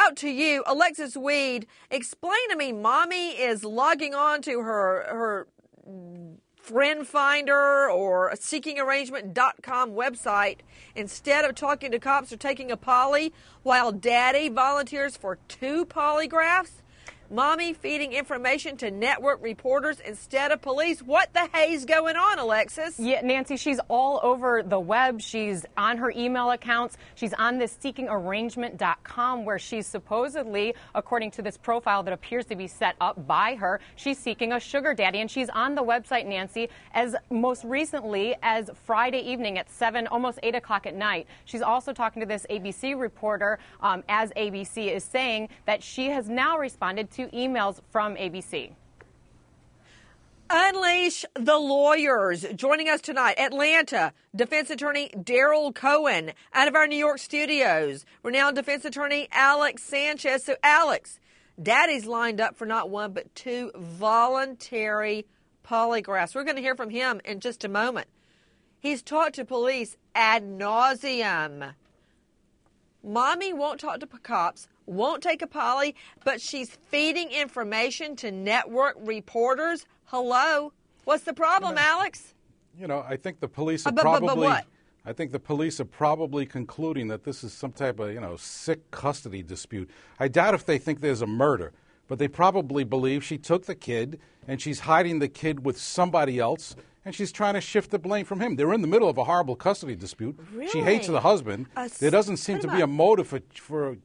out to you, Alexis Weed. Explain to me, Mommy is logging on to her friend finder or a seekingarrangement.com website instead of talking to cops or taking a poly, while Daddy volunteers for 2 polygraphs. Mommy feeding information to network reporters instead of police. What the hell's going on, Alexis? Yeah, Nancy, she's all over the web. She's on her email accounts. She's on this seekingarrangement.com where she's supposedly, according to this profile that appears to be set up by her, she's seeking a sugar daddy. And she's on the website, Nancy, as most recently as Friday evening at 7, almost 8 o'clock at night. She's also talking to this ABC reporter as ABC is saying that she has now responded to emails from ABC. Unleash the lawyers. Joining us tonight, Atlanta defense attorney Daryl Cohen. Out of our New York studios, renowned defense attorney Alex Sanchez. So, Alex, Daddy's lined up for not 1 but 2 voluntary polygraphs. We're going to hear from him in just a moment. He's talked to police ad nauseum. Mommy won't talk to cops, won't take a poly, but she's feeding information to network reporters. Hello? What's the problem, Alex? I think the police are what? I think the police are probably concluding that this is some type of, sick custody dispute. I doubt if they think there's a murder, but they probably believe she took the kid and she's hiding the kid with somebody else, and she's trying to shift the blame from him. They're in the middle of a horrible custody dispute. Really? She hates the husband. There doesn't seem to be a motive for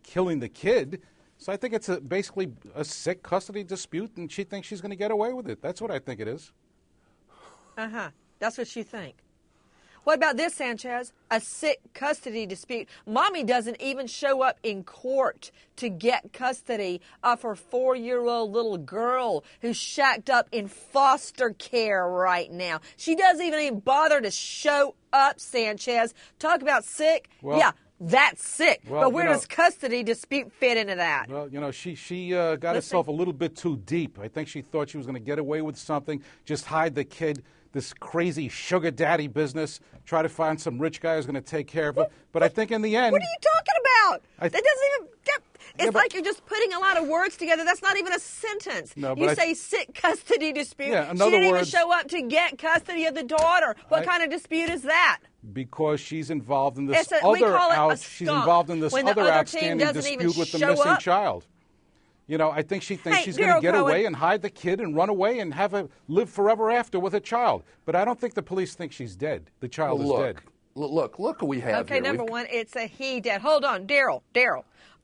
killing the kid. So I think it's basically a sick custody dispute, and she thinks she's going to get away with it. That's what I think it is. Uh-huh. That's what you think. What about this, Sanchez? A sick custody dispute. Mommy doesn't even show up in court to get custody of her 4-year-old little girl who's shacked up in foster care right now. She doesn't even bother to show up, Sanchez. Talk about sick. Well, yeah, that's sick. Well, but where does custody dispute fit into that? Well, she got herself a little bit too deep. I think she thought she was going to get away with something, just hide the kid, this crazy sugar daddy business, try to find some rich guy who's going to take care of her. But I think in the end... What are you talking about? That doesn't even... It's like you're just putting a lot of words together. That's not even a sentence. No, you say sick custody dispute. Yeah, she didn't even show up to get custody of the daughter. What kind of dispute is that? Because she's involved in this she's involved in this other outstanding dispute with the missing child. I think she thinks she's going to get away and hide the kid and run away and live forever after with a child. But I don't think the police think she's dead. The child is dead. Look what we have here. Okay, number one, it's a he dead. Hold on, Daryl.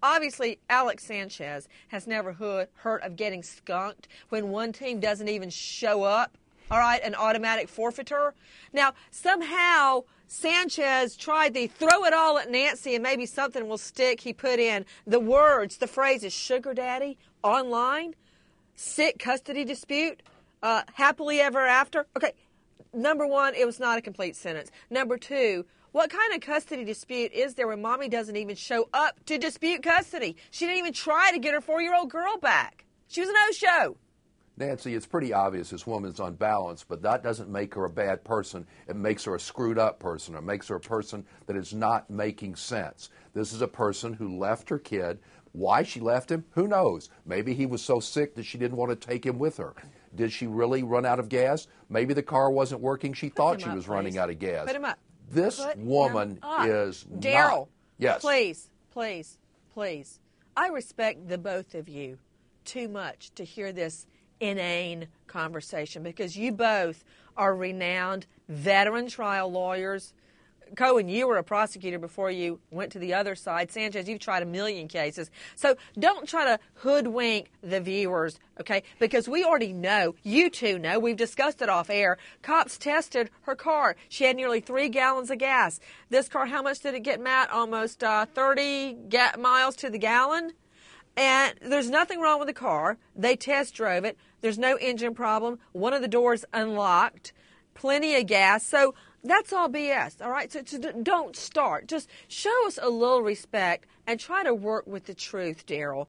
Obviously, Alex Sanchez has never heard of getting skunked when one team doesn't even show up. All right, an automatic forfeiture. Now, somehow Sanchez tried to throw it all at Nancy and maybe something will stick. He put in the phrases sugar daddy, online, sick custody dispute, happily ever after. Okay, number one, it was not a complete sentence. Number two, what kind of custody dispute is there when Mommy doesn't even show up to dispute custody? She didn't even try to get her 4-year-old girl back. She was a no-show. Nancy, it's pretty obvious this woman's unbalanced, but that doesn't make her a bad person. It makes her a screwed up person. It makes her a person that is not making sense. This is a person who left her kid. Why she left him, who knows? Maybe he was so sick that she didn't want to take him with her. Did she really run out of gas? Maybe the car wasn't working. She thought she was running out of gas. Put him up. This woman is Daryl, not. Yes. Please. I respect the both of you too much to hear this inane conversation because you both are renowned veteran trial lawyers. Cohen, you were a prosecutor before you went to the other side. Sanchez, you've tried 1 million cases. So don't try to hoodwink the viewers, okay? Because we already know, you two know, we've discussed it off air. Cops tested her car. She had nearly 3 gallons of gas. This car, how much did it get, Matt? Almost 30 miles to the gallon. And there's nothing wrong with the car. They test drove it. There's no engine problem. One of the doors unlocked. Plenty of gas. So that's all BS, all right? So don't start. Just show us a little respect and try to work with the truth, Daryl.